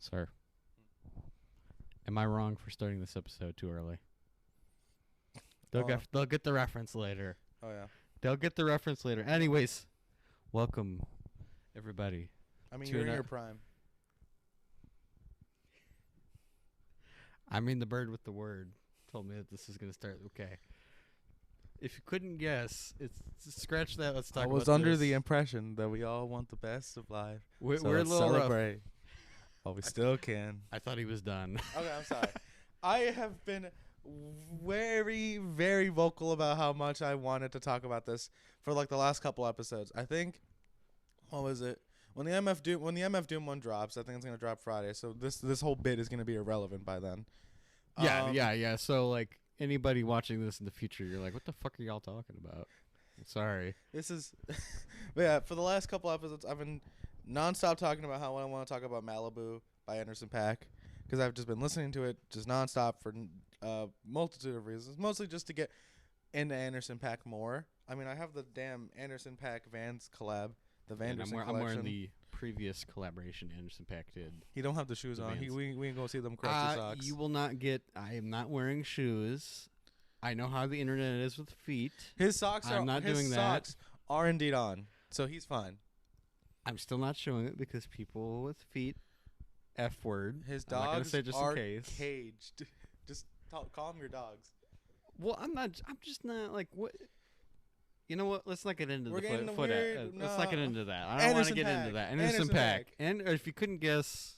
Sir, am I wrong for starting this episode too early? They'll get the reference later. Oh, yeah. They'll get the reference later. Anyways, welcome, everybody. I mean, you're in your prime. I mean, the bird with the word told me that this is going to start. Okay. If you couldn't guess, scratch that. Let's talk about this. I was under the impression that we all want the best of life. We're so a let's little celebrate. rough. While we still can. I thought he was done. Okay, I'm sorry. I have been very, very vocal about how much I wanted to talk about this for like the last couple episodes. I think, what was it? When the MF Doom one drops, I think it's gonna drop Friday. So this whole bit is gonna be irrelevant by then. Yeah. So like anybody watching this in the future, you're like, what the fuck are y'all talking about? Sorry. This is, but yeah. For the last couple episodes, I've been nonstop talking about how I want to talk about Malibu by Anderson.Paak because I've just been listening to it just nonstop for a multitude of reasons. Mostly just to get into Anderson.Paak more. I mean, I have the damn Anderson.Paak Vans collab, the Vanderson collection. I'm wearing the previous collaboration Anderson.Paak did. He don't have the shoes on. We ain't gonna see them crusty socks. You will not get. I am not wearing shoes. I know how the internet is with feet. His socks are. I'm not doing that. Socks are indeed on, so he's fine. I'm still not showing it because people with feet, F word. His I'm not gonna dogs say just are in case. caged. Just calm your dogs. Well, I'm just not like what. You know what? Let's not get into Let's not get into that. I don't want to get into that. Anderson.Paak. And if you couldn't guess,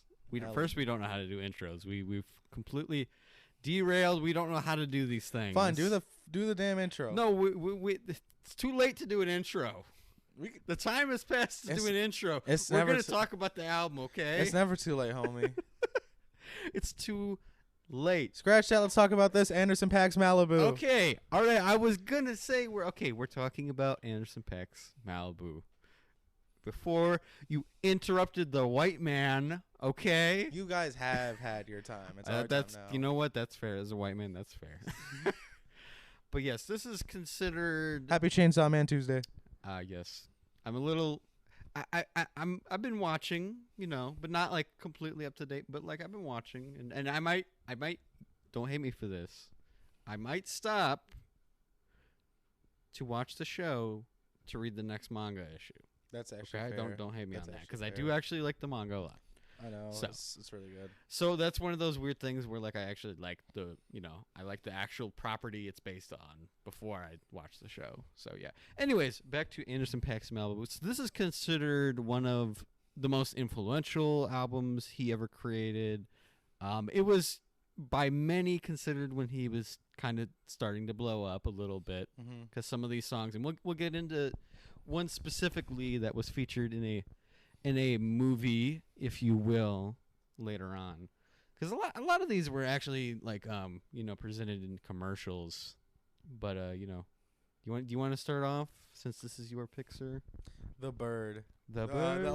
first we don't know how to do intros. We've completely derailed. We don't know how to do these things. Fine, do the damn intro. No, we it's too late to do an intro. The time has passed to do an intro. We're going to talk about the album, okay? It's never too late, homie. It's too late. Scratch that. Let's talk about this. Anderson.Paak's Malibu. Okay. All right. I was going to say we're talking about Anderson.Paak's Malibu. Before you interrupted the white man, okay? You guys have had your time. It's our time now. You know what? That's fair. As a white man, that's fair. But yes, this is considered Happy Chainsaw Man Tuesday. Yes. I'm a little I've been watching, but not like completely up to date, but like I've been watching and I might don't hate me for this. I might stop to watch the show to read the next manga issue. That's actually okay. Fair. Don't hate me on that because I do actually like the manga a lot. I know. So, it's really good. So that's one of those weird things where like I actually like I like the actual property it's based on before I watch the show. So yeah. Anyways, back to Anderson.Paak's Malibu. So this is considered one of the most influential albums he ever created. It was by many considered when he was kind of starting to blow up a little bit because some of these songs, and we'll get into one specifically that was featured in a movie, if you will, later on, because a lot of these were actually like presented in commercials. But do you want to start off since this is your pick, sir? The bird. The bird.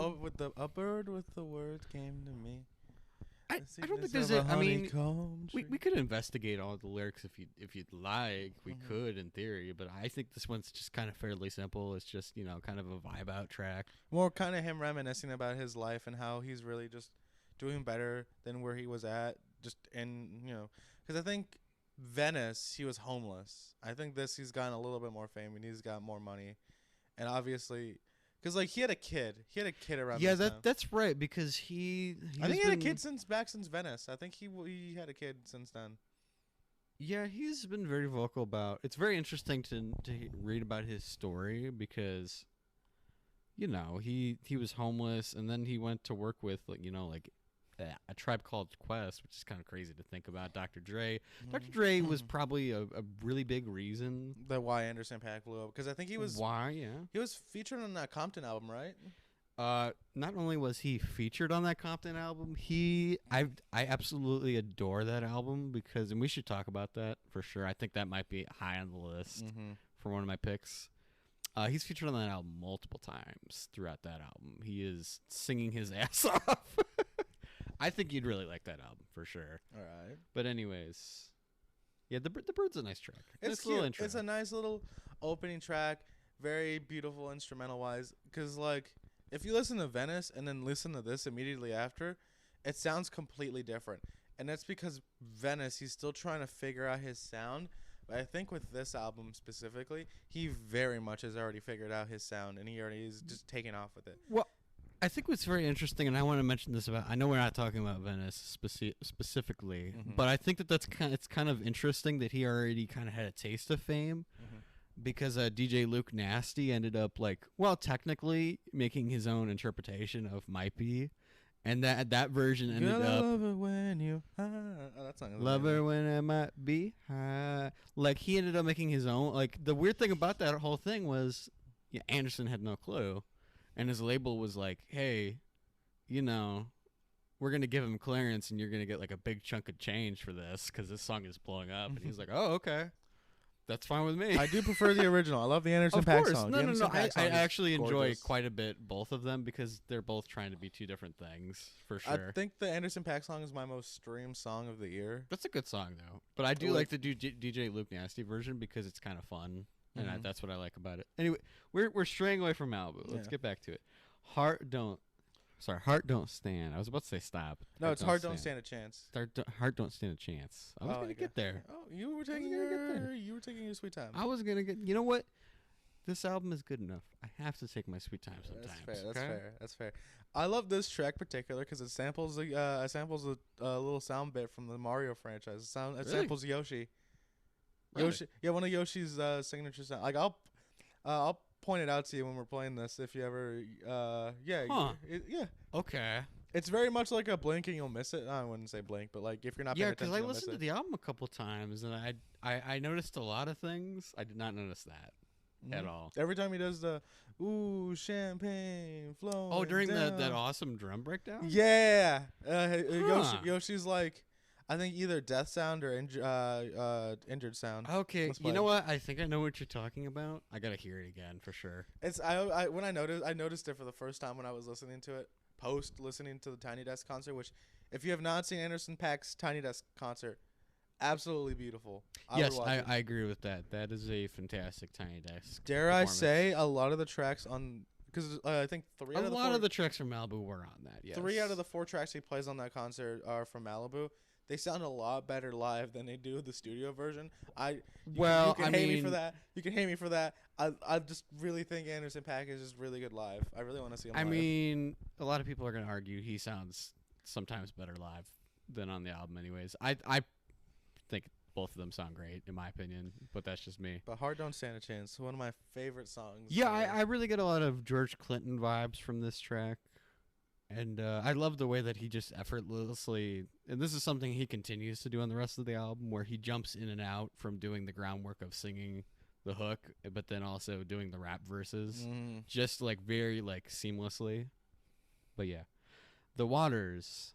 A bird with the words came to me. I don't think there's I mean, we could investigate all the lyrics if you'd like. We could in theory, but I think this one's just kind of fairly simple. It's just kind of a vibe out track. More kind of him reminiscing about his life and how he's really just doing better than where he was at. Just because I think Venice he was homeless. I think he's gotten a little bit more fame and he's got more money, and obviously. Because, like, he had a kid. He had a kid around this time. That's right, because he I think he had a kid since Venice. I think he had a kid since then. Yeah, he's been very vocal about... It's very interesting to read about his story because, he was homeless, and then he went to work with, A Tribe Called Quest, which is kind of crazy to think about. Dr. Dre. Dr. Dre was probably a really big reason that why Anderson.Paak blew up. Because I think he was he was featured on that Compton album, right? Not only was he featured on that Compton album, I absolutely adore that album because, and we should talk about that for sure. I think that might be high on the list for one of my picks. He's featured on that album multiple times throughout that album. He is singing his ass off. I think you'd really like that album for sure. All right. But anyways, yeah, the Bird's a nice track. It's cute. It's a nice little opening track, very beautiful instrumental wise. Because like, if you listen to Venice and then listen to this immediately after, it sounds completely different. And that's because Venice, he's still trying to figure out his sound. But I think with this album specifically, he very much has already figured out his sound, and he already is just taking off with it. Well, I think what's very interesting, and I want to mention this about. I know we're not talking about Venice specifically, but I think that it's kind of interesting that he already kind of had a taste of fame, because DJ Luke Nasty ended up technically making his own interpretation of "Might Be," and that version ended up. Love it when you that song is Love her amazing. when it might be high. Like, he ended up making his own. Like, the weird thing about that whole thing was, Anderson had no clue. And his label was like, hey, we're going to give him clearance and you're going to get like a big chunk of change for this because this song is blowing up. And he's like, oh, okay. That's fine with me. I do prefer the original. I love the Anderson Of Paak course. song. No. I actually enjoy gorgeous. quite a bit both of them because they're both trying to be two different things, for sure. I think the Anderson Paak song is my most streamed song of the year. That's a good song, though. But I do like the DJ Luke Nasty version because it's kind of fun. And that's what I like about it. Anyway, we're straying away from Malibu. Let's get back to it. Heart Don't Stand. I was about to say stop. No, it's Heart Don't Stand a Chance. Heart Don't Stand a Chance. I was gonna get there. Oh, you were taking your sweet time. I was gonna get. You know what? This album is good enough. I have to take my sweet time sometimes. That's fair. I love this track particular because it samples a little sound bit from the Mario franchise. It samples Yoshi. Really? Yoshi, one of Yoshi's signature sound. Like I'll point it out to you when we're playing this if you ever yeah. Okay. It's very much like a blink and you'll miss it. I wouldn't say blink, but like if you're not paying attention, because I you'll miss listened to it. the album a couple times and I noticed a lot of things. I did not notice that at all. Every time he does the ooh champagne flowing. Oh, during down. that awesome drum breakdown. Yeah, Yoshi's like, I think either death sound or injured sound. Okay, you know what? I think I know what you're talking about. I gotta hear it again for sure. It's I noticed it for the first time when I was listening to it post listening to the Tiny Desk concert. Which, if you have not seen Anderson .Paak's Tiny Desk concert, absolutely beautiful. Yes, I agree with that. That is a fantastic Tiny Desk. Dare I say a lot of the tracks on. Because I think a lot of the tracks from Malibu were on that. Yes. 3 out of the 4 tracks he plays on that concert are from Malibu. They sound a lot better live than they do the studio version. You can hate me for that. You can hate me for that. I just really think Anderson .Paak is just really good live. I really want to see him live. I mean, a lot of people are going to argue he sounds sometimes better live than on the album anyways. I think both of them sound great, in my opinion, but that's just me. But Heart Don't Stand a Chance, one of my favorite songs. Yeah, I really get a lot of George Clinton vibes from this track. And I love the way that he just effortlessly, and this is something he continues to do on the rest of the album, where he jumps in and out from doing the groundwork of singing the hook, but then also doing the rap verses, just like very like seamlessly. But yeah, The Waters,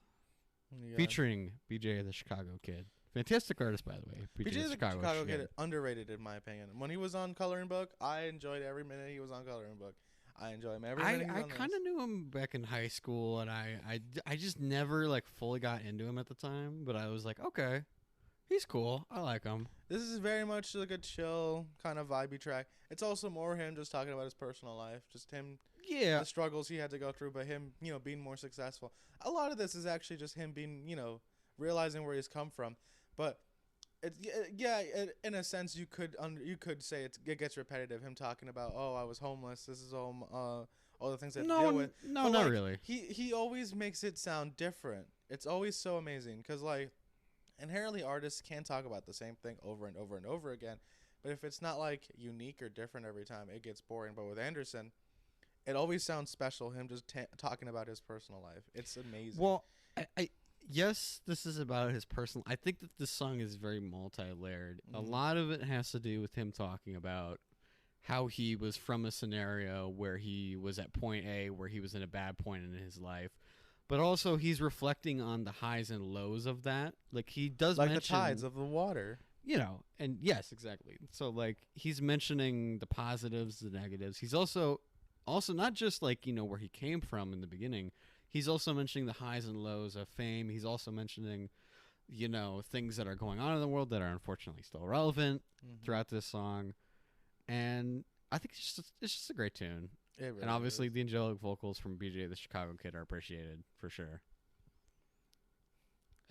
featuring BJ the Chicago Kid. Fantastic artist, by the way. BJ the Chicago Kid, underrated in my opinion. When he was on Coloring Book, I enjoyed every minute he was on Coloring Book. I enjoy him every minute. I kind of knew him back in high school, and I just never like fully got into him at the time. But I was like, okay, he's cool. I like him. This is very much like a chill kind of vibey track. It's also more him just talking about his personal life, just him, the struggles he had to go through, but him, being more successful. A lot of this is actually just him being, realizing where he's come from. But in a sense, you could say it gets repetitive. Him talking about, oh, I was homeless. This is all the things I had to deal with. No, not really. He always makes it sound different. It's always so amazing because like inherently artists can talk about the same thing over and over and over again. But if it's not like unique or different every time, it gets boring. But with Anderson, it always sounds special. Him just talking about his personal life. It's amazing. Well, yes, this is about his personal. I think that this song is very multi-layered. A lot of it has to do with him talking about how he was from a scenario where he was at point A, where he was in a bad point in his life. But also he's reflecting on the highs and lows of that. Like he does like mention, the tides of the water. And yes, exactly. So like he's mentioning the positives, the negatives. He's also not just like, where he came from in the beginning. He's also mentioning the highs and lows of fame. He's also mentioning, things that are going on in the world that are unfortunately still relevant throughout this song. And I think it's just a great tune. It really and obviously is. the angelic vocals from BJ the Chicago Kid are appreciated for sure.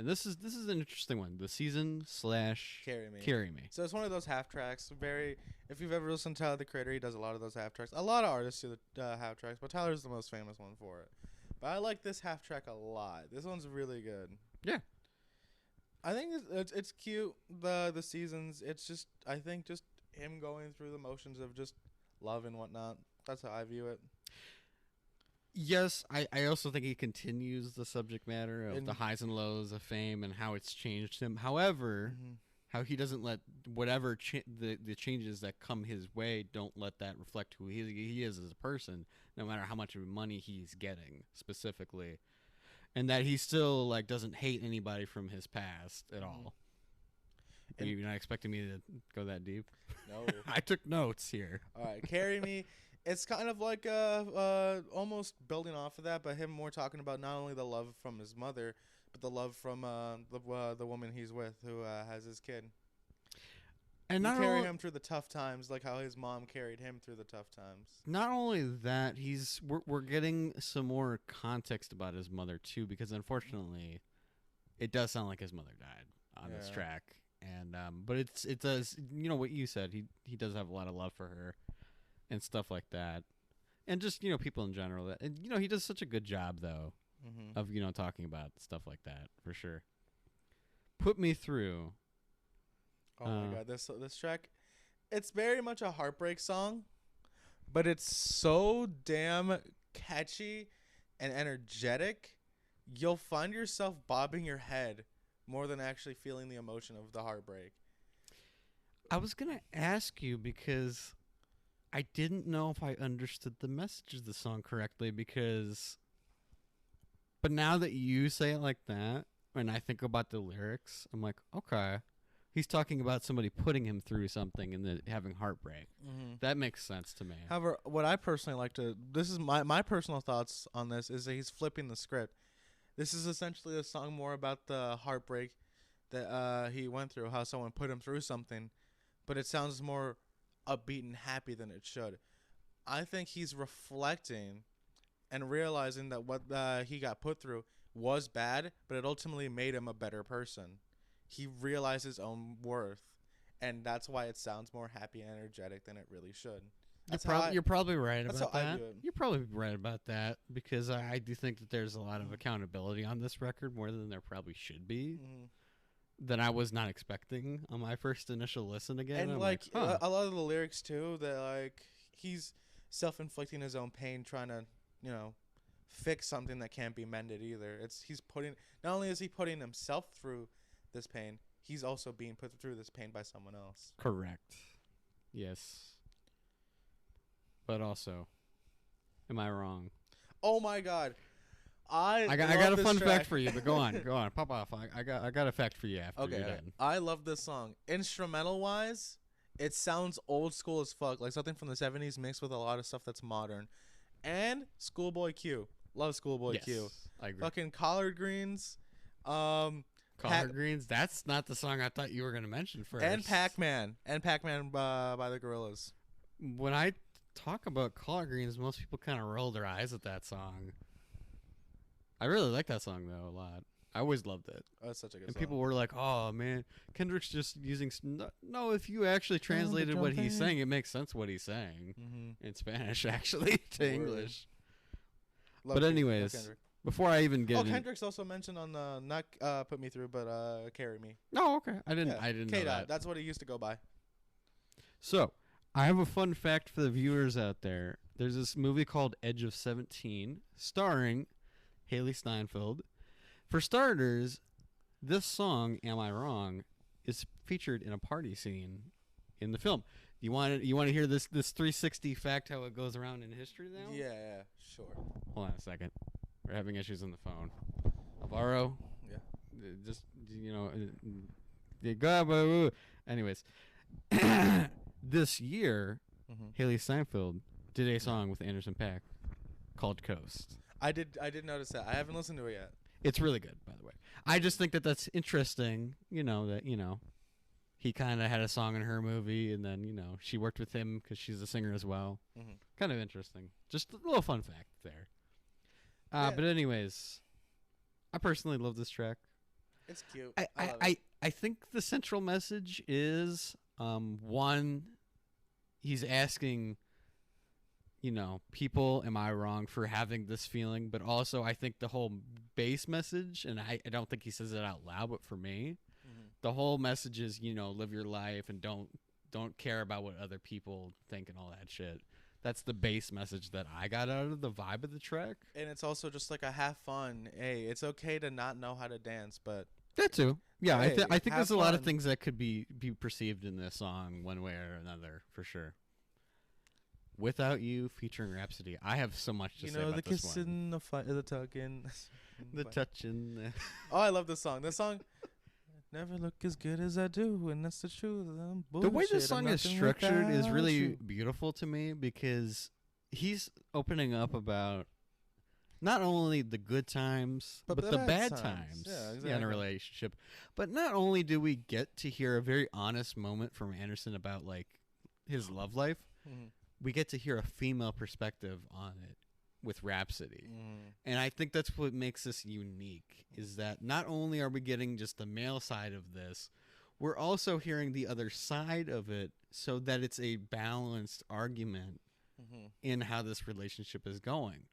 And this is an interesting one. The season / Carry Me. So it's one of those half tracks. If you've ever listened to Tyler the Creator, he does a lot of those half tracks. A lot of artists do the half tracks, but Tyler's the most famous one for it. But I like this half track a lot. This one's really good. Yeah. I think it's cute. The seasons. It's just I think just him going through the motions of just love and whatnot. That's how I view it. Yes, I also think he continues the subject matter of the highs and lows of fame and how it's changed him. However, how he doesn't let whatever the changes that come his way don't let that reflect who he is as a person, no matter how much money he's getting specifically, and that he still like doesn't hate anybody from his past at all. You're not expecting me to go that deep? No. I took notes here. All right, Carry Me. It's kind of like almost building off of that, but him more talking about not only the love from his mother, but the love from the woman he's with who has his kid. And not carry him through the tough times, like how his mom carried him through the tough times. Not only that, we're getting some more context about his mother too, because unfortunately, it does sound like his mother died on this track. And but it does, you know what you said, he does have a lot of love for her and stuff like that, and just people in general. And he does such a good job though of talking about stuff like that for sure. Put Me Through. Oh my god, this track, it's very much a heartbreak song, but it's so damn catchy and energetic. You'll find yourself bobbing your head more than actually feeling the emotion of the heartbreak. I was gonna ask you because I didn't know if I understood the message of the song correctly, but now that you say it like that, and I think about the lyrics, I'm like, okay, he's talking about somebody putting him through something and then having heartbreak. That makes sense to me. However, what I personally this is my personal thoughts on this, is that he's flipping the script. This is essentially a song more about the heartbreak that he went through, how someone put him through something, but it sounds more upbeat and happy than it should. I think he's reflecting and realizing that what he got put through was bad, but it ultimately made him a better person. He realized his own worth, and that's why it sounds more happy and energetic than it really should. You're probably right about that. You're probably right about that, because I do think that there's a lot of accountability on this record, more than there probably should be. That I was not expecting on my first initial listen again. And I'm like a lot of the lyrics too, that like he's self-inflicting his own pain, trying to fix something that can't be mended either. Not only is he putting himself through this pain, he's also being put through this pain by someone else. Correct. Yes. But also, am I wrong? Oh my god. I got a fun fact for you, but go on, pop off. I got a fact for you after you're done. I love this song. Instrumental wise, it sounds old school as fuck, like something from the 70s mixed with a lot of stuff that's modern. And Schoolboy Q, love Schoolboy Q. I agree. Fucking Collard Greens, Collard Greens. That's not the song I thought you were gonna mention first. And Pac-Man, by the Gorillaz. When I talk about Collard Greens, most people kind of roll their eyes at that song. I really like that song though a lot. I always loved it. Oh, that's such a good song. And people were like, "Oh man, Kendrick's just using." No, if you actually translated what he's saying, it makes sense what he's saying in Spanish actually to English. But anyways, before I even get, Kendrick's also mentioned on the not Put Me Through, but Carry Me. Oh, okay. I didn't know that. That's what he used to go by. So I have a fun fact for the viewers out there. There's this movie called Edge of 17, starring Haley Steinfeld. For starters, this song, Am I Wrong, is featured in a party scene in the film. You want to hear this 360 fact, how it goes around in history now? Yeah, sure. Hold on a second. We're having issues on the phone. Alvaro? Yeah. Just, go. Anyways. This year, Haley Steinfeld did a song with Anderson.Paak called Coast. I did notice that. I haven't listened to it yet. It's really good, by the way. I just think that that's interesting, he kind of had a song in her movie, and then, she worked with him because she's a singer as well. Kind of interesting. Just a little fun fact there. But anyways, I personally love this track. It's cute. I, I I, love I, it. I think the central message is one, he's asking, people, am I wrong for having this feeling? But also, I think the whole base message, and I don't think he says it out loud, but for me, the whole message is, live your life and don't care about what other people think and all that shit. That's the base message that I got out of the vibe of the track. And it's also just like a have fun. Hey, it's okay to not know how to dance, but That too. Yeah, hey, I think have there's a lot of fun. things that could be perceived in this song one way or another, for sure. Without You featuring Rhapsody. I have so much to say the about this one. kissing, the fight, the tugging. The touching. Oh, I love this song. This song never look as good as I do, and that's the truth. The way this I'm song is nothing structured is without really you. beautiful to me because he's opening up about not only the good times, but the bad times Yeah, in exactly. a relationship. But not only do we get to hear a very honest moment from Anderson about like his love life, Mhm. we get to hear a female perspective on it with Rhapsody. Mhm. And I think that's what makes this unique, is that not only are we getting just the male side of this, we're also hearing the other side of it so that it's a balanced argument Mhm. in how this relationship is going.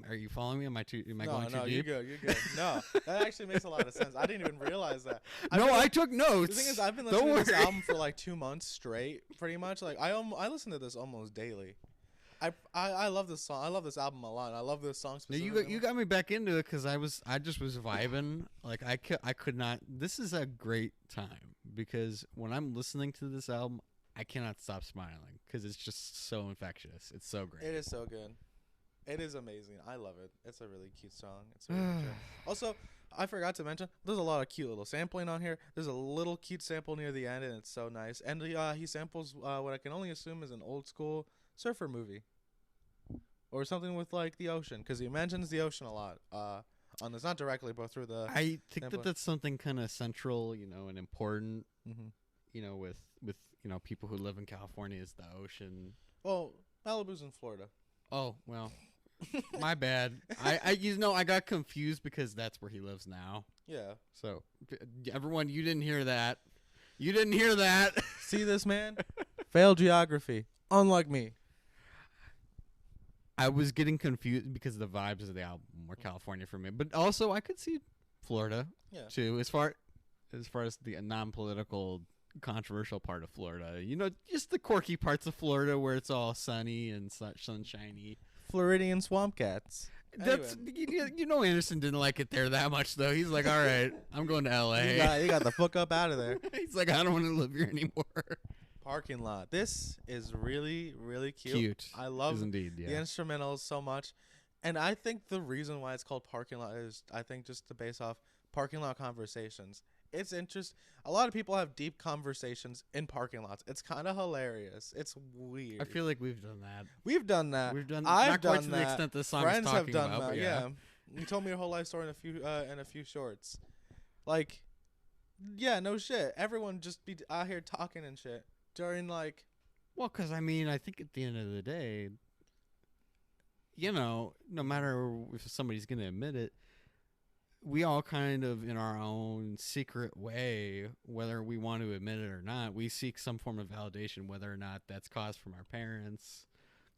Are you following me? Am I going too No, deep? you're good. You're good. No, that actually makes a lot of sense. I didn't even realize that. No, been- I took notes. The thing is, I've been Don't listening to this worry. album for like 2 months straight, pretty much. Like I listen to this almost daily. I love this song. I love this album a lot. I love this song No, specifically. you got me back into it because I just was vibing. Like I could not. This is a great time because when I'm listening to this album, I cannot stop smiling because it's just so infectious. It's so great. It is so good. It is amazing. I love it. It's a really cute song. It's a really good track. Also, I forgot to mention, there's a lot of cute little sampling on here. There's a little cute sample near the end, and it's so nice. And he samples what I can only assume is an old school surfer movie, or something with like the ocean, because he mentions the ocean a lot. On this, not directly, but through the. I think sample. that's something kind of central, and important, Mm-hmm. with people who live in California is the ocean. Well, Malibu's in Florida. Oh well, my bad. I got confused because that's where he lives now. Yeah. So everyone, you didn't hear that. You didn't hear that. See this man? Failed geography. Unlike me. I was getting confused because the vibes of the album were California for me, but also I could see Florida Yeah. too, as far as the non-political, controversial part of Florida. Just the quirky parts of Florida where it's all sunny and sunshiny. Floridian swamp cats. That's Anderson didn't like it there that much though. He's like, all right, I'm going to L.A. You got the fuck up out of there. He's like, I don't want to live here anymore. Parking lot. This is really, really cute. Cute. I love Is indeed, the yeah. instrumentals so much. And I think the reason why it's called parking lot is, I think, just to base off parking lot conversations. It's interesting. A lot of people have deep conversations in parking lots. It's kind of hilarious. It's weird. I feel like we've done that. We've done that. We've done I've not done quite to the that. extent this song Friends is have talking done about, that. but Yeah. You told me your whole life story in a few shorts. Like, yeah, no shit. Everyone just be out here talking and shit during like. Well, because I think at the end of the day, no matter if somebody's going to admit it, we all kind of, in our own secret way, whether we want to admit it or not, we seek some form of validation, whether or not that's caused from our parents,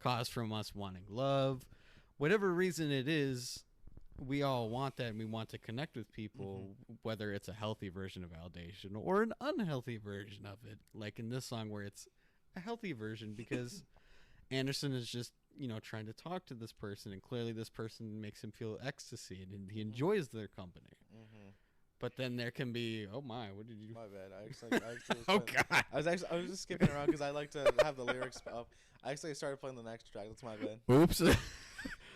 caused from us wanting love, whatever reason it is. We all want that, and we want to connect with people, whether it's a healthy version of validation or an unhealthy version of it, like in this song where it's a healthy version because Anderson is just trying to talk to this person, and clearly this person makes him feel ecstasy and he enjoys their company. But then there can be, oh my, what did you? My bad. I actually Oh God! I was just skipping around because I like to have the lyrics up. I actually started playing the next track. That's my bad. Oops.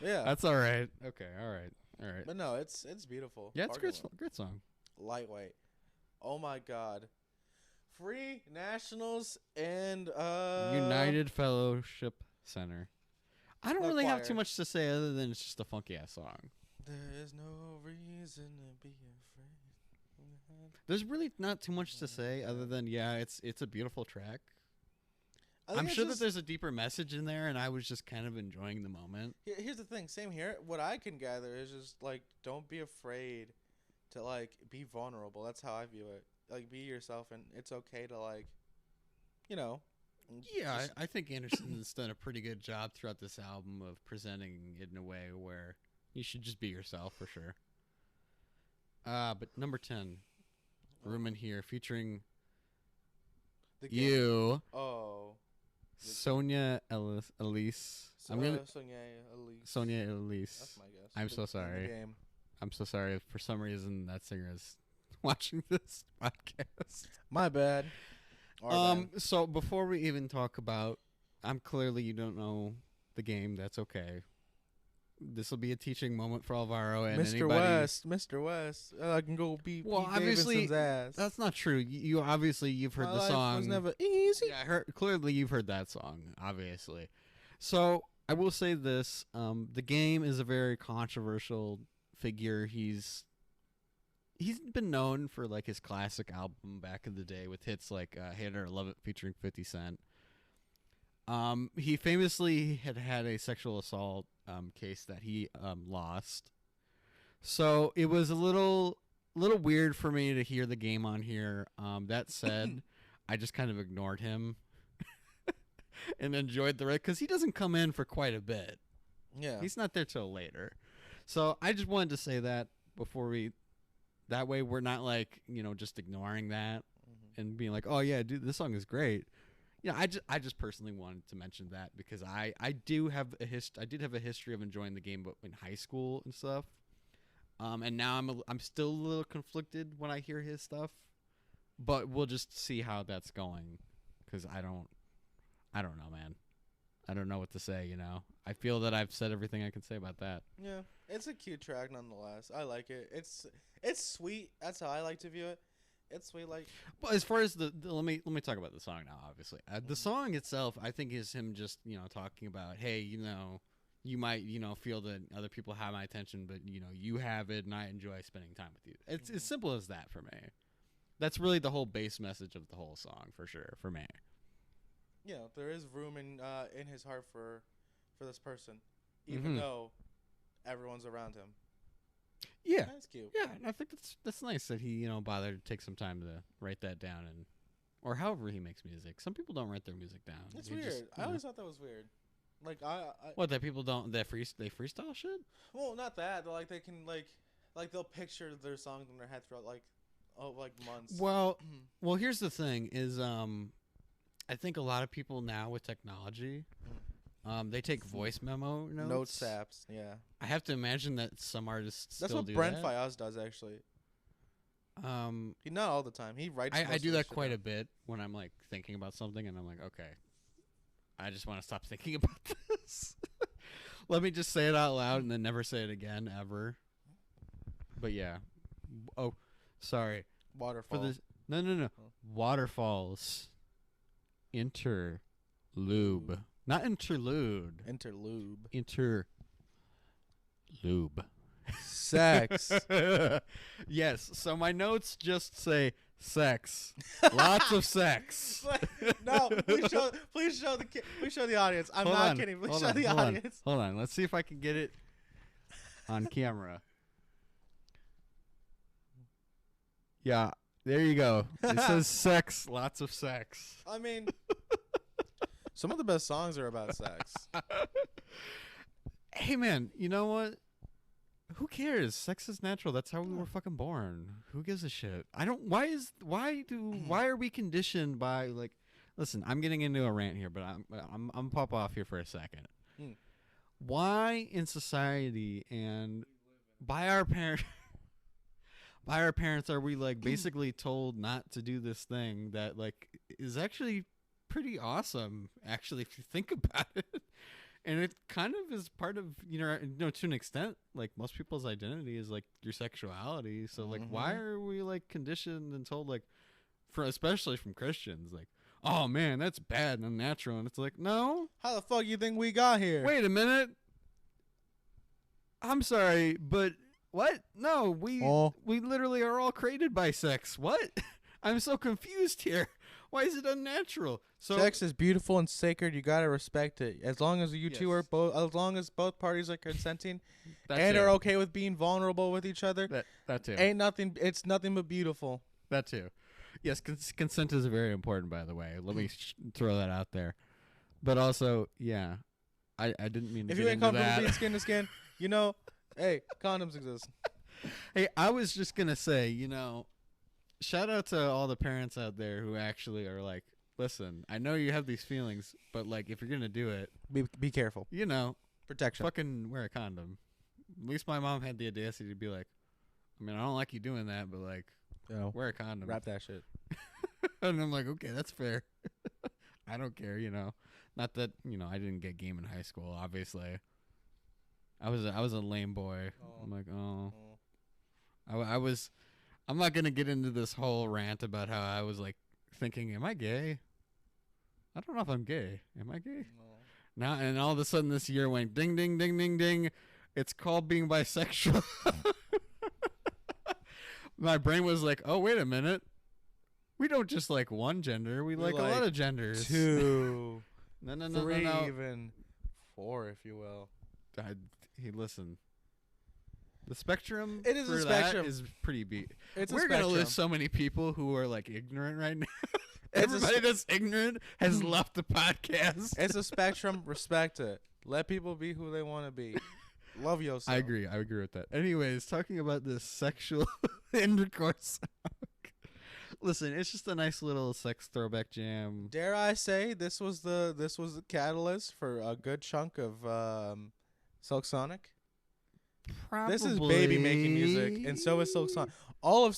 Yeah. That's all right. Okay, all right. But no, it's beautiful. Yeah, it's a Parking lot. great song. Lightweight. Oh my God. Free Nationals and United Fellowship Center. I don't The really have choir. too much to say other than it's just a funky ass song. There's no reason to be afraid. There's really not too much to say other than it's a beautiful track. I think I'm it's sure that just- there's a deeper message in there, and I was just kind of enjoying the moment. Here's the thing. Same here. What I can gather is just like, don't be afraid to like be vulnerable. That's how I view it. Like be yourself, and it's okay to like, you know. Yeah, just- I think Anderson's done a pretty good job throughout this album of presenting it in a way where you should just be yourself for sure. But number 10, Room in Here, featuring the game. you, Oh. Sonia Elise. I'm gonna Sonia Elise. Sonia Elise. That's my guess. I'm The- so the sorry. game. I'm so sorry. If for some reason that singer is watching this podcast. My bad. Our bad. So before we even talk about, clearly you don't know the game. That's okay. This will be a teaching moment for Alvaro and Mr. anybody. Mr. West. I can go beat Well, Pete obviously, Davidson's ass. That's not true. You obviously you've heard My the life song. was never easy. Yeah, clearly you've heard that song. Obviously, so I will say this: the game is a very controversial figure. He's been known for like his classic album back in the day with hits like "Hate It or Love It" featuring 50 Cent. He famously had a sexual assault case that he lost. So it was a little weird for me to hear the game on here. That said, I just kind of ignored him and enjoyed the rest because he doesn't come in for quite a bit. Yeah. He's not there till later. So I just wanted to say that before we. That way we're not like just ignoring that and being like, oh yeah, dude, this song is great. I just personally wanted to mention that because I did have a history of enjoying the game, but in high school and stuff. And now I'm still a little conflicted when I hear his stuff, but we'll just see how that's going, because I don't know, man. I don't know what to say. I feel that I've said everything I can say about that. Yeah, it's a cute track nonetheless. I like it. It's sweet. That's how I like to view it. It's sweet, like. But as far as the let me talk about the song now. Obviously, the song itself, I think, is him just talking about, hey, you might feel that other people have my attention, but you have it, and I enjoy spending time with you. It's as simple as that for me. That's really the whole base message of the whole song, for sure, for me. Yeah, there is room in his heart for this person, even though everyone's around him. Yeah, That's cute. yeah, and I think that's nice that he bothered to take some time to write that down, or however he makes music. Some people don't write their music down. It's They weird. just, I always thought that was weird. Like what, that people don't they freestyle shit? Well, not that. Like they can like they'll picture their songs in their head throughout like months. Well, here's the thing: is I think a lot of people now with technology, they take voice memo notes. Notes apps, yeah. I have to imagine that some artists That's still what do Brent that. Faiyaz does actually. He not all the time. He writes. I do that quite a bit when I'm like thinking about something, and I'm like, okay, I just want to stop thinking about this. Let me just say it out loud and then never say it again ever. But yeah. Oh, sorry. Waterfall. For this, no. Waterfalls. Interlube. Not interlude. Interlude. Interlube. Sex. Yes. So my notes just say sex. Lots of sex. No, please show the audience. I'm not kidding. Please show the audience. Hold on. Let's see if I can get it on camera. Yeah, there you go. It says sex, lots of sex. I mean, some of the best songs are about sex. Hey man, you know what? Who cares? Sex is natural. That's how we were fucking born. Who gives a shit? Why are we conditioned by like? Listen, I'm getting into a rant here, but I'm pop off here for a second. Why in society and by our parents are we like basically told not to do this thing that like is actually pretty awesome, actually, if you think about it. And it kind of is part of, to an extent, like most people's identity is like your sexuality. So like, why are we like conditioned and told like, especially from Christians, like, oh man, that's bad and unnatural. And it's like, no. How the fuck you think we got here? Wait a minute. I'm sorry, but what? No, we literally are all created by sex. What? I'm so confused here. Why is it unnatural? So Sex is beautiful and sacred. You gotta respect it. As long as you two are Yes. both, as long as both parties are consenting that and too. are okay with being vulnerable with each other, That too. ain't nothing. It's nothing but beautiful. That too. Yes, consent is very important, by the way. Let me throw that out there. But also, yeah, I didn't mean to If get you ain't into comfortable that. being skin to skin, hey, condoms exist. Hey, I was just gonna say, shout out to all the parents out there who actually are like, listen, I know you have these feelings, but like, if you're gonna do it, Be careful. Protection. fucking wear a condom. At least my mom had the audacity to be like, I mean, I don't like you doing that, but like, wear a condom. Wrap that shit. And I'm like, okay, that's fair. I don't care, Not that I didn't get game in high school. Obviously, I was a lame boy. Oh. I'm like, I was. I'm not gonna get into this whole rant about how I was like thinking, am I gay? I don't know if I'm gay. Am I gay? No. Now and all of a sudden this year went ding ding ding ding ding. It's called being bisexual. My brain was like, oh wait a minute. We don't just like one gender. We like a lot of genders. 2, No, 3, no. even 4, if you will. Hey, listen. The spectrum. It is a for spectrum. That is pretty beat. It's We're a gonna spectrum. lose so many people who are like ignorant right now. It's a Everybody that's ignorant has left the podcast. It's a spectrum. Respect it. Let people be who they want to be. Love yourself. I agree with that. Anyways, talking about this sexual intercourse. Listen, it's just a nice little sex throwback jam. Dare I say this was the catalyst for a good chunk of Silk Sonic? Probably. This is baby making music, and so is Silk Sonic. All of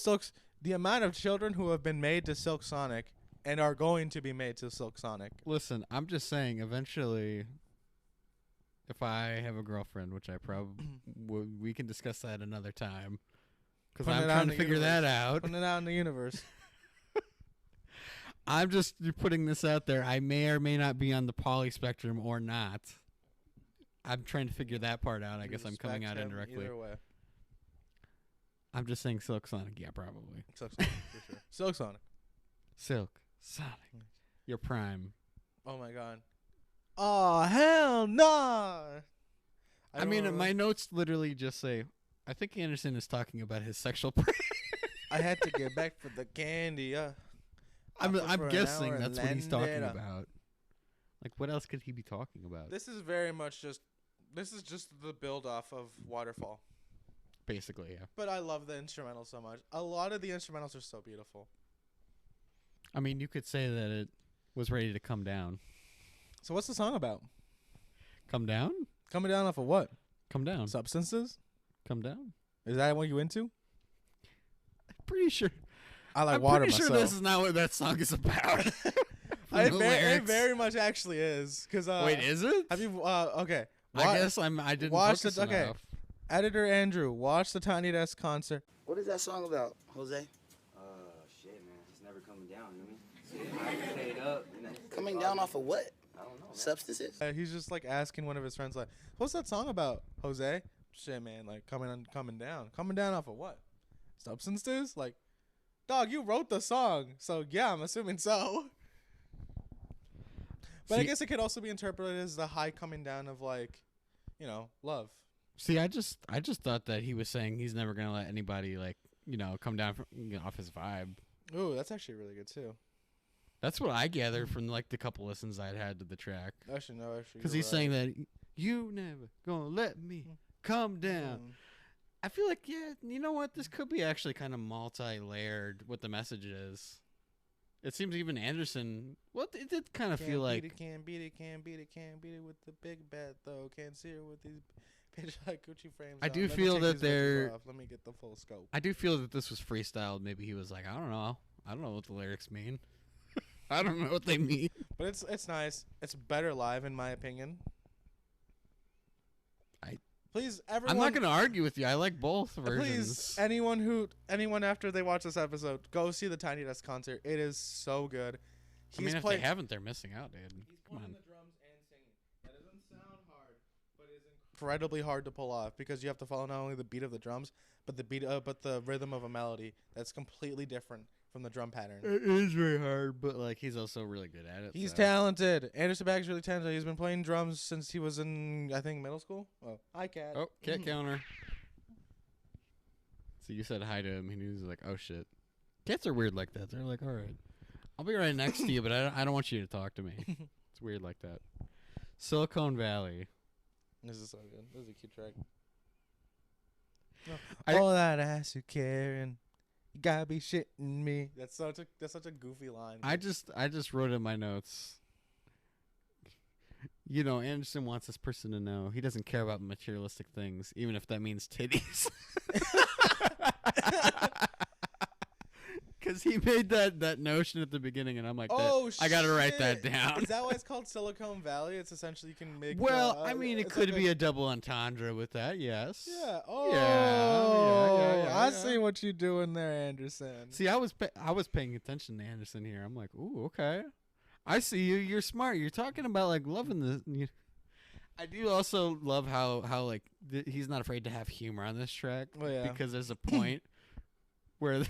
the amount of children who have been made to Silk Sonic and are going to be made to Silk Sonic. Listen, I'm just saying, eventually, if I have a girlfriend, which I probably we can discuss that another time, because I'm trying to figure that out. Putting it out in the universe. I'm just putting this out there. I may or may not be on the poly spectrum or not. I'm trying to figure that part out. I guess I'm coming out indirectly. Either way. I'm just saying Silk Sonic. Yeah, probably. Silk Sonic, for sure. Silk Sonic. Silk Sonic. Your prime. Oh, my God. Oh, hell no. I mean, my notes literally just say, I think Anderson is talking about his sexual prime. I had to get back for the candy. I'm guessing that's what he's talking about. Like, what else could he be talking about? This is very much just the build off of Waterfall. Basically, yeah. But I love the instrumental so much. A lot of the instrumentals are so beautiful. I mean, you could say that it was ready to come down. So what's the song about? Come down? Coming down off of what? Come down. Substances? Come down. Is that what you into? Pretty sure. I like I'm water pretty sure myself. this is not what that song is about. It very much actually is. Wait, is it? Have you? Okay. I guess I didn't focus enough. Editor Andrew, watch the Tiny Desk concert. What is that song about, Jose? Shit, man. It's never coming down, you know what I mean? Stayed up, you know. Coming down off of what? I don't know, man. Substances? He's just like asking one of his friends, like, "What's that song about, Jose?" Shit, man, like coming down off of what? Substances? Like, dog, you wrote the song, so yeah, I'm assuming so. But I guess it could also be interpreted as the high coming down of like, love. See, I just thought that he was saying he's never gonna let anybody like come down from, off his vibe. Ooh, that's actually really good too. That's what I gathered from like the couple listens I'd had to the track. Actually, Because he's saying that you never gonna let me come down. I feel like, yeah, you know what? This could be actually kind of multi-layered what the message is. It seems even Anderson, it did kind of feel like... Can't beat it with the big bat, though. Can't see her with these bitch like Gucci frames. I do Let me feel take that these they're... bitches off. Let me get the full scope. I do feel that this was freestyled. Maybe he was like, I don't know what the lyrics mean. I don't know what they mean. But it's nice. It's better live, in my opinion. Please, everyone. I'm not going to argue with you. I like both versions. Please, anyone after they watch this episode, go see the Tiny Desk concert. It is so good. If they haven't, they're missing out, dude. He's Come on. playing the drums and singing. That doesn't sound hard, but it's incredibly hard to pull off because you have to follow not only the beat of the drums, but the rhythm of a melody that's completely different from the drum pattern. It is very hard, but like he's also really good at it. He's so. talented. Anderson.Paak is really talented. He's been playing drums since he was in, I think, middle school. Oh, hi, cat. Oh, cat counter. So you said hi to him, and he was like, "Oh shit." Cats are weird like that. They're like, "All right, I'll be right next to you, but I don't want you to talk to me." It's weird like that. Silicon Valley. This is so good. This is a cute track. I- All that ass you carrying, you gotta be shitting me. That's such a goofy line. I just wrote in my notes. You know, Anderson wants this person to know he doesn't care about materialistic things, even if that means titties. Because he made that notion at the beginning, and I'm like, I gotta write that down. Is that why it's called Silicon Valley? It's essentially you can make. Well, I mean, it it's could like be a double entendre with that, yes. Yeah. Oh. Yeah, I yeah. see what you're doing there, Anderson. See, I was paying attention to Anderson here. I'm like, ooh, okay. I see you. You're smart. You're talking about like loving the. I do also love how like he's not afraid to have humor on this track. Oh, yeah. Because there's a point where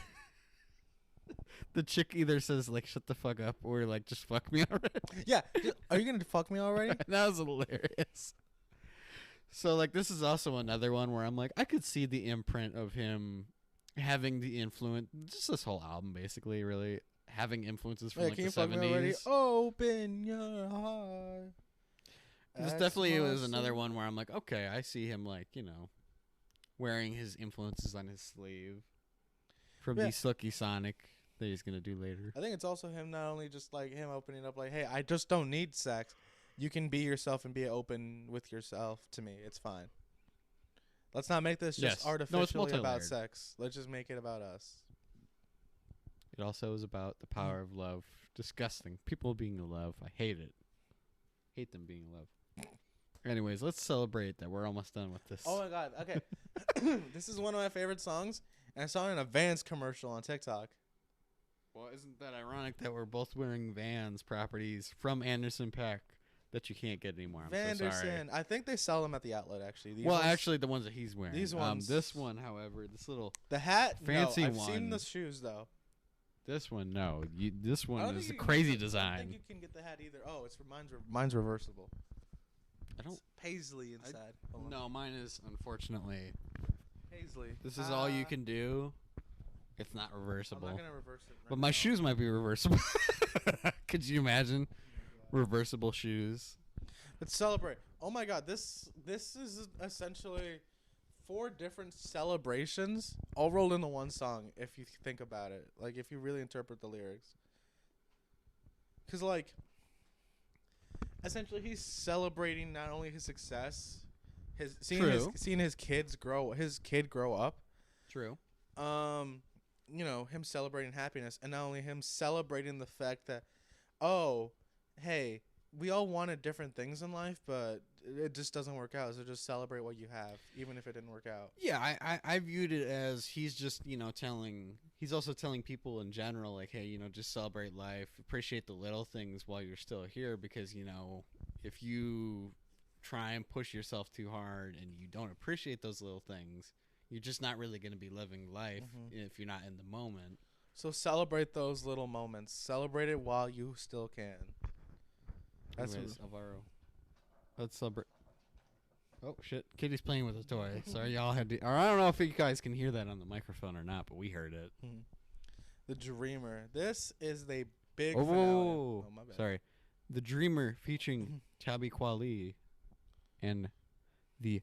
the chick either says like "shut the fuck up" or like "just fuck me already." Yeah. Are you gonna fuck me already? That was hilarious. So like this is also another one where I'm like I could see the imprint of him having the influence. Just this whole album basically really having influences from Yeah, like can the you fuck me already? 70s. Open your heart. This definitely was another one where I'm like, okay, I see him like, you know, wearing his influences on his sleeve from the Silky Sonic that he's gonna do later. I think it's also him, not only just like him opening up like, hey, I just don't need sex. You can be yourself and be open with yourself to me. It's fine. Let's not make this just Yes. artificially about multilayered. sex. Let's just make it about us. It also is about the power of love. Disgusting. People being in love. I hate it. Hate them being in love. Anyways, let's celebrate that we're almost done with this. Oh my god. Okay. This is one of my favorite songs, and I saw it in a Vans commercial on TikTok. Well, isn't that ironic that we're both wearing Vans properties from Anderson.Paak that you can't get anymore? I'm so sorry. Vanderson. I think they sell them at the outlet actually. These Well, ones- actually, the ones that he's wearing. These ones- This one, however, this little, the hat. fancy no, I've seen one. the shoes though. this one, no. This I don't one think is a you can crazy get the- I don't think design. you can get the hat either. Oh, it's mine's reversible. I don't. It's paisley inside. Hold on. No, mine is unfortunately. Paisley. This is all you can do. It's not reversible. I'm not gonna reverse it. Right But my now. shoes might be reversible. Could you imagine reversible shoes? Let's celebrate. Oh my god, this is essentially 4 different celebrations all rolled into one song if you think about it. Like if you really interpret the lyrics. Cuz like essentially he's celebrating not only his success, seeing his kid grow up. True. You know, him celebrating happiness, and not only him celebrating the fact that, oh, hey, we all wanted different things in life, but it just doesn't work out. So just celebrate what you have, even if it didn't work out. Yeah, I viewed it as he's just, you know, he's also telling people in general, like, hey, you know, just celebrate life, appreciate the little things while you're still here, because, you know, if you try and push yourself too hard and you don't appreciate those little things, you're just not really going to be living life if you're not in the moment. So celebrate those little moments. Celebrate it while you still can. That's Anyways, Alvaro. Let's celebrate. Oh, shit. Kitty's playing with a toy. Sorry, y'all had to. Or I don't know if you guys can hear that on the microphone or not, but we heard it. The Dreamer. This is the big Oh, finale. whoa. Oh, my bad. Sorry. The Dreamer featuring Tabi Kweli and the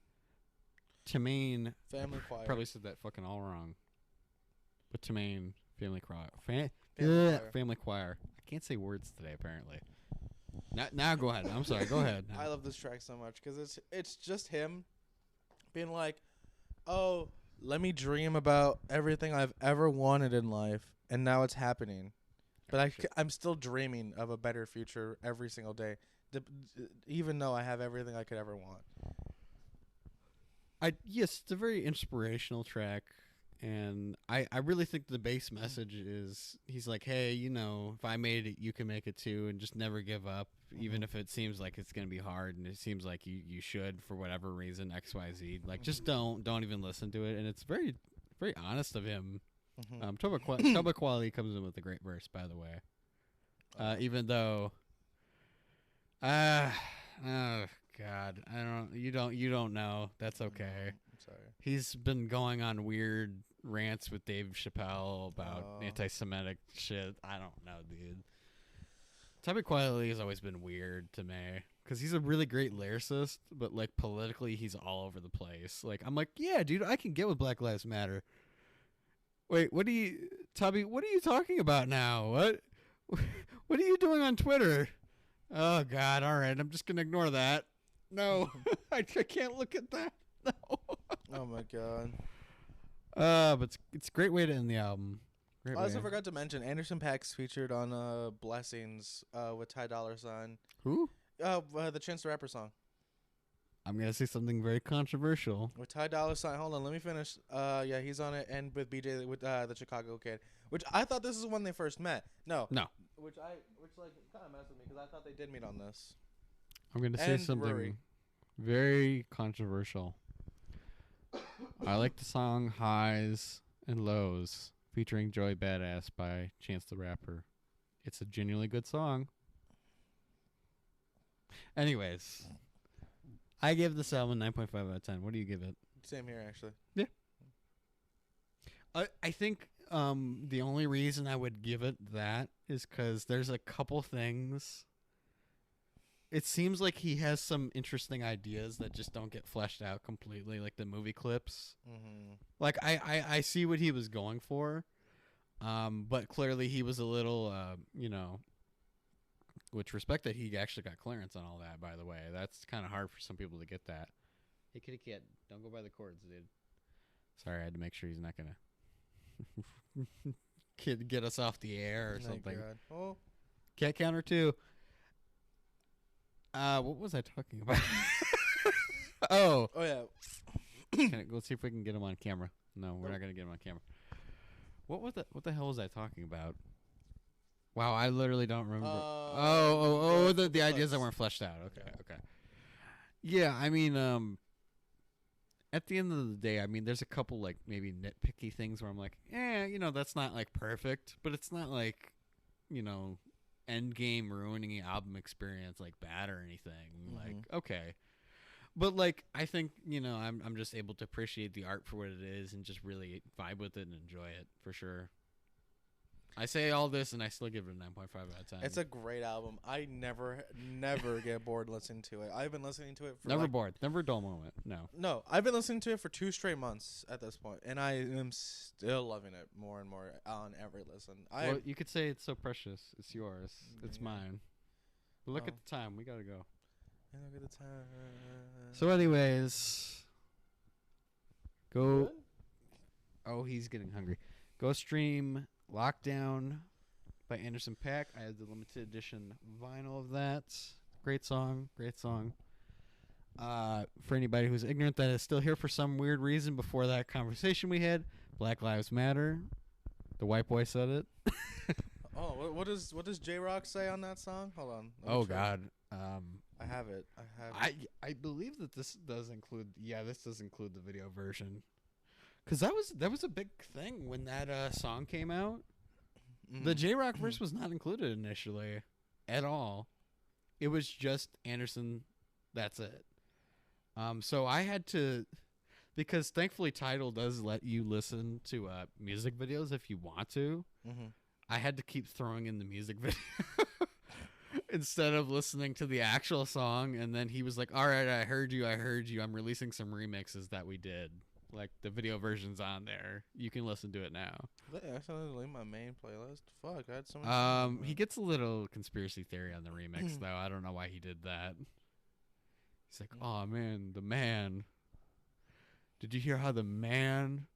Tamain. Family Choir. Probably said that fucking all wrong. But Tamain Family Choir. Family Choir. Family Choir. I can't say words today, apparently. Now go ahead. I'm sorry. Go ahead. I love this track so much because it's just him being like, oh, let me dream about everything I've ever wanted in life, and now it's happening. But I'm still dreaming of a better future every single day, even though I have everything I could ever want. Yes, it's a very inspirational track, and I really think the base message is he's like, hey, you know, if I made it, you can make it too, and just never give up, even if it seems like it's gonna be hard, and it seems like you should for whatever reason, XYZ. Like, just don't even listen to it, and it's very, very honest of him Tubba Quality comes in with a great verse, by the way. Even though, oh God, you don't know. That's okay. I'm sorry. He's been going on weird rants with Dave Chappelle about anti-Semitic shit. I don't know, dude. Tubba Quality has always been weird to me because he's a really great lyricist, but like politically, he's all over the place. Like I'm like, yeah, dude, I can get with Black Lives Matter. Wait, Tubby? What are you talking about now? What are you doing on Twitter? Oh God, all right, I'm just gonna ignore that. No, I can't look at that. No. Oh my God. But it's a great way to end the album. I also forgot to mention Anderson.Paak's featured on Blessings with Ty Dolla $ign. Who? The Chance the Rapper song. I'm gonna say something very controversial. With Ty Dolla $ign. Hold on, let me finish. Yeah, he's on it, and with BJ with the Chicago kid, which I thought this is when they first met. No. Which like kind of messed with me because I thought they did meet on this. I'm gonna say something Rory. very controversial. I like the song "Highs and Lows" featuring Joey Badass by Chance the Rapper. It's a genuinely good song. Anyways, I give this album 9.5 out of 10. What do you give it? Same here, actually. Yeah. I think the only reason I would give it that is because there's a couple things. It seems like he has some interesting ideas that just don't get fleshed out completely, like the movie clips. Mm-hmm. Like I see what he was going for, but clearly he was a little, which respect that he actually got clearance on all that. By the way, that's kind of hard for some people to get that. Hey, kitty cat, don't go by the cords, dude. Sorry, I had to make sure he's not gonna get us off the air or something. God. Oh. Cat counter 2. What was I talking about? Oh yeah. Let's see if we can get him on camera. No, we're not gonna get him on camera. What the hell was I talking about? Wow, I literally don't remember. The ideas that weren't fleshed out. Okay. Yeah, I mean, at the end of the day, I mean, there's a couple like maybe nitpicky things where I'm like, that's not like perfect, but it's not like, end game ruining the album experience like bad or anything. Like, okay. But like I think, I'm just able to appreciate the art for what it is and just really vibe with it and enjoy it for sure. I say all this and I still give it a 9.5 out of 10. It's a great album. I never get bored listening to it. I've been listening to it for never bored, never a dull moment. No, I've been listening to it for 2 straight months at this point, and I am still loving it more and more on every listen. Well, you could say it's so precious. It's yours. It's mine. But look at the time. We gotta go. Look at the time. So, anyways, go. Good? Oh, he's getting hungry. Go stream Lockdown by Anderson.Paak. I have the limited edition vinyl of that. Great song. For anybody who's ignorant that is still here for some weird reason before that conversation we had, Black Lives Matter. The white boy said it. What does J-Rock say on that song? Hold on. Oh God. I have it. I believe that this does include the video version. Because that was a big thing when that song came out. The J-Rock verse was not included initially at all. It was just Anderson. That's it. So I had to, because thankfully Tidal does let you listen to music videos if you want to. I had to keep throwing in the music video instead of listening to the actual song. And then he was like, all right, I heard you. I'm releasing some remixes that we did. Like the video version's on there. You can listen to it now. Did I accidentally leave my main playlist? Fuck, I had so many. He gets a little conspiracy theory on the remix though. I don't know why he did that. He's like, oh man, the man. Did you hear how the man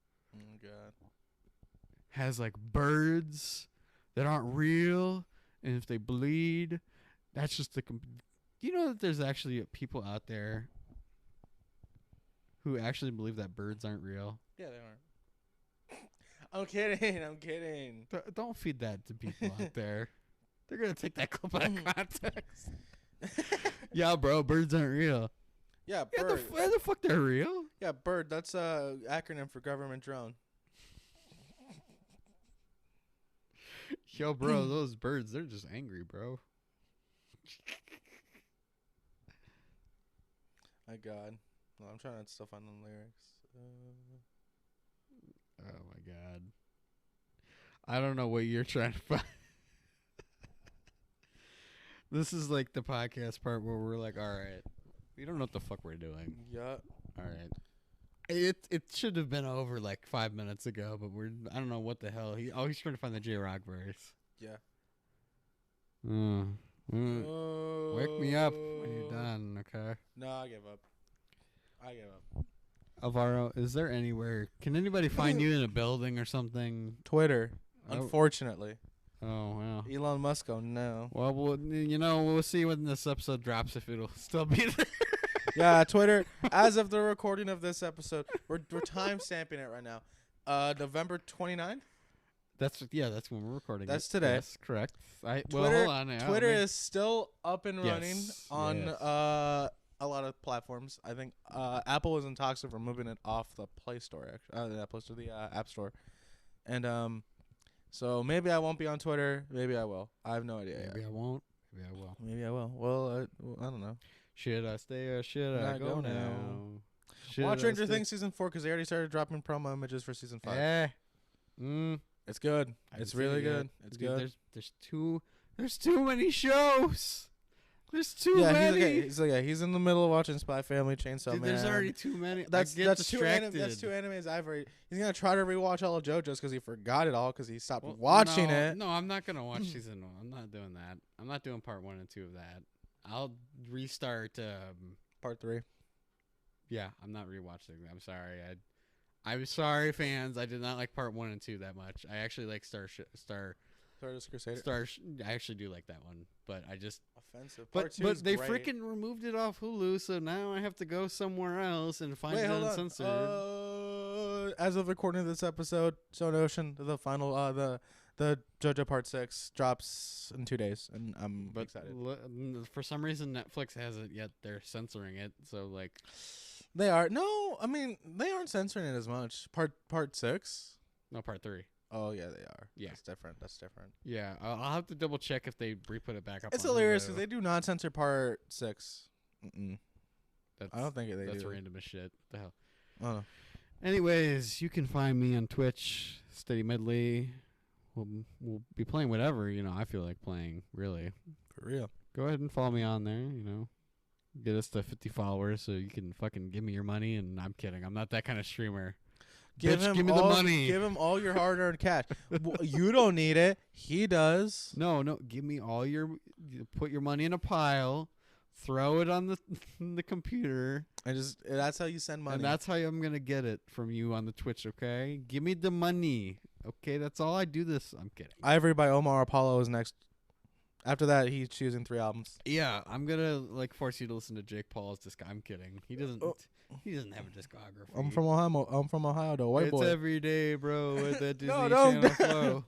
has like birds that aren't real, and if they bleed, that's just the. You know that there's actually people out there who actually believe that birds aren't real? Yeah, they aren't. I'm kidding. Don't feed that to people out there. They're going to take that clip out of context. Yeah, bro, birds aren't real. Yeah, bird. Yeah, the fuck they're real? Yeah, bird. That's a acronym for government drone. Yo, bro, those birds, they're just angry, bro. My God. Well, I'm trying to still find the lyrics. Oh, my God. I don't know what you're trying to find. This is like the podcast part where we're like, all right, we don't know what the fuck we're doing. Yeah. All right. It should have been over like 5 minutes ago, but I don't know what the hell. He's trying to find the J-Rock verse. Yeah. Wake me up when you're done, okay? No, I gave up. Alvaro, is there anywhere? Can anybody find you in a building or something? Twitter, Oh. unfortunately. Oh, wow. Elon Musk, oh no. Well, we'll see when this episode drops if it'll still be there. Yeah, Twitter, as of the recording of this episode, we're time stamping it right now. November 29th? That's when we're recording. That's it. today. Yes, correct. Twitter, hold on. Yeah, Twitter is still up and running Yes, on yes. a lot of platforms. I think Apple was in talks of removing it off the Play Store, actually. The Play Store, the App Store. And so maybe I won't be on Twitter. Maybe I will. I have no idea yet. Maybe I won't. Maybe I will. Maybe I will. Well, I don't know. Should I stay or should I Not go go now? now. Should Watch I Stranger stay- Things season 4 because they already started dropping promo images for season 5. It's good. I haven't It's seen really it yet. good. It's Dude, good. There's too many shows. There's too many. He's in the middle of watching Spy Family, Chainsaw Dude, Man. there's already too many. That's I get that's distracted. that's two animes I've already. He's gonna try to rewatch all of JoJo's because he forgot it all because he stopped Well, watching no, it. No, I'm not gonna watch season 1. I'm not doing that. I'm not doing part 1 and 2 of that. I'll restart. Part 3. Yeah, I'm not rewatching. I'm sorry. I'm sorry, fans. I did not like part 1 and 2 that much. I actually like Stardust Crusader. I actually do like that one, but I just. Offensive. Part But 2 is they great. freaking removed it off Hulu, so now I have to go somewhere else and find Wait, it hold on. uncensored. As of recording of this episode, Stone Ocean, the final, the JoJo Part 6 drops in 2 days, and I'm But excited. for some reason, Netflix hasn't yet. They're censoring it, so like. They are they aren't censoring it as much. Part 6. No, part 3. Oh yeah, they are. Yeah. That's different. Yeah, I'll have to double check if they re-put it back up. It's on hilarious Hulu. because they do not censor Part 6. That's, I don't think they that's do. random as shit. The hell. Oh. Anyways, you can find me on Twitch, Steady Medley. We'll be playing whatever I feel like playing. Really, For real. go ahead and follow me on there. Get us to 50 followers so you can fucking give me your money. And I'm kidding. I'm not that kind of streamer. Bitch, give me the money. Give him all your hard-earned cash. You don't need it. He does. No, give me all put your money in a pile, throw it on the computer, And that's how you send money. and that's how I'm gonna get it from you on the Twitch. Okay, give me the money. Okay, that's all I do. I'm kidding. Ivory by Omar Apollo is next. After that, he's choosing 3 albums. Yeah, I'm gonna force you to listen to Jake Paul's disc. I'm kidding. He doesn't. Oh. He doesn't have a discography. I'm from Ohio, though. White it's boy. every day, bro. With that Disney No, Channel flow.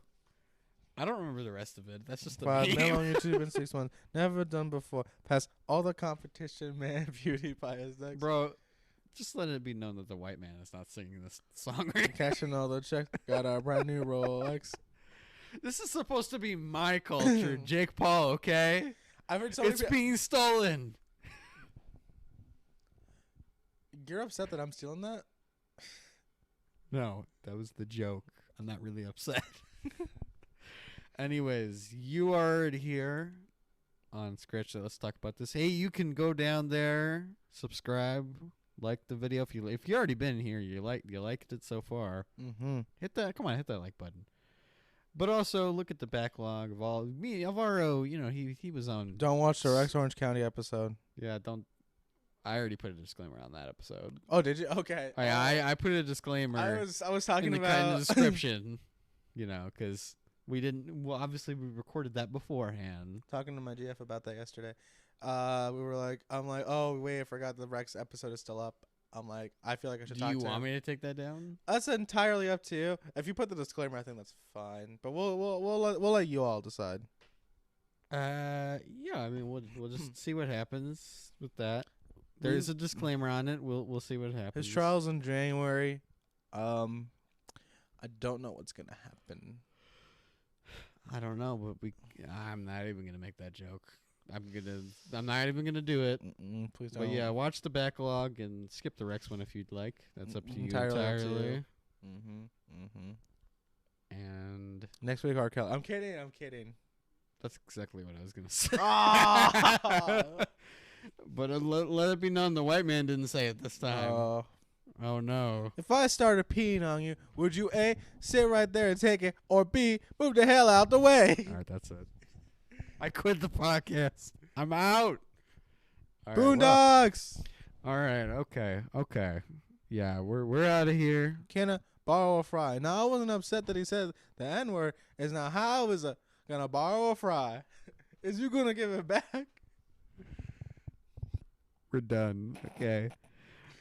I don't remember the rest of it. That's just the 5 name. mil on YouTube in 6 months. Never done before. Pass all the competition, man. Beauty by his next. Bro, just let it be known that the white man is not singing this song right now. Cashing all the checks. Got our brand new Rolex. This is supposed to be my culture, Jake Paul, okay? I've heard so It's many. being stolen. You're upset that I'm stealing that? No, that was the joke. I'm not really upset. Anyways, you are here on Scratch That. Let's talk about this. Hey, you can go down there, subscribe, like the video if you already been here, you liked it so far. Mm-hmm. Hit that like button. But also look at the backlog of all me, Alvaro. He was on. Don't watch the Rex Orange County episode. Yeah, don't. I already put a disclaimer on that episode. Oh, did you? Okay. I put a disclaimer. I was talking in the about kind of description, because we didn't. Well, obviously we recorded that beforehand. talking to my GF about that yesterday. I'm like, oh wait, I forgot the Rex episode is still up. I'm like, I feel like I should Do talk you to want him. me to take that down? That's entirely up to you. If you put the disclaimer, I think that's fine. But we'll let you all decide. Yeah. I mean, we'll just see what happens with that. There's a disclaimer on it. We'll see what happens. His trial's in January. I don't know what's gonna happen. I don't know, but I'm not even gonna make that joke. I'm not even gonna do it. Please don't. But yeah, watch the backlog and skip the Rex one if you'd like. That's up to you Entirely up to you. entirely. Mm-hmm. And Next week, R. Kelly. I'm kidding. that's exactly what I was gonna say. Ah! But let it be known the white man didn't say it this time. Oh no. If I started peeing on you, would you A, sit right there and take it, or B, move the hell out the way? All right, that's it. I quit the podcast. I'm out. All right, Boondocks! all right. Okay. Yeah, we're out of here. Can I borrow a fry? Now, I wasn't upset that he said the N-word. It's not how I was gonna borrow a fry. Is you gonna give it back? We're done. Okay.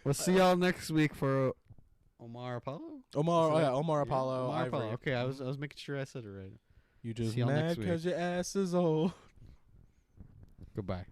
We'll see y'all next week for Omar Apollo. Omar Apollo. Omar Apollo. Ivory. Okay, I was making sure I said it right. You just See y'all mad next week. because your ass is old. Goodbye.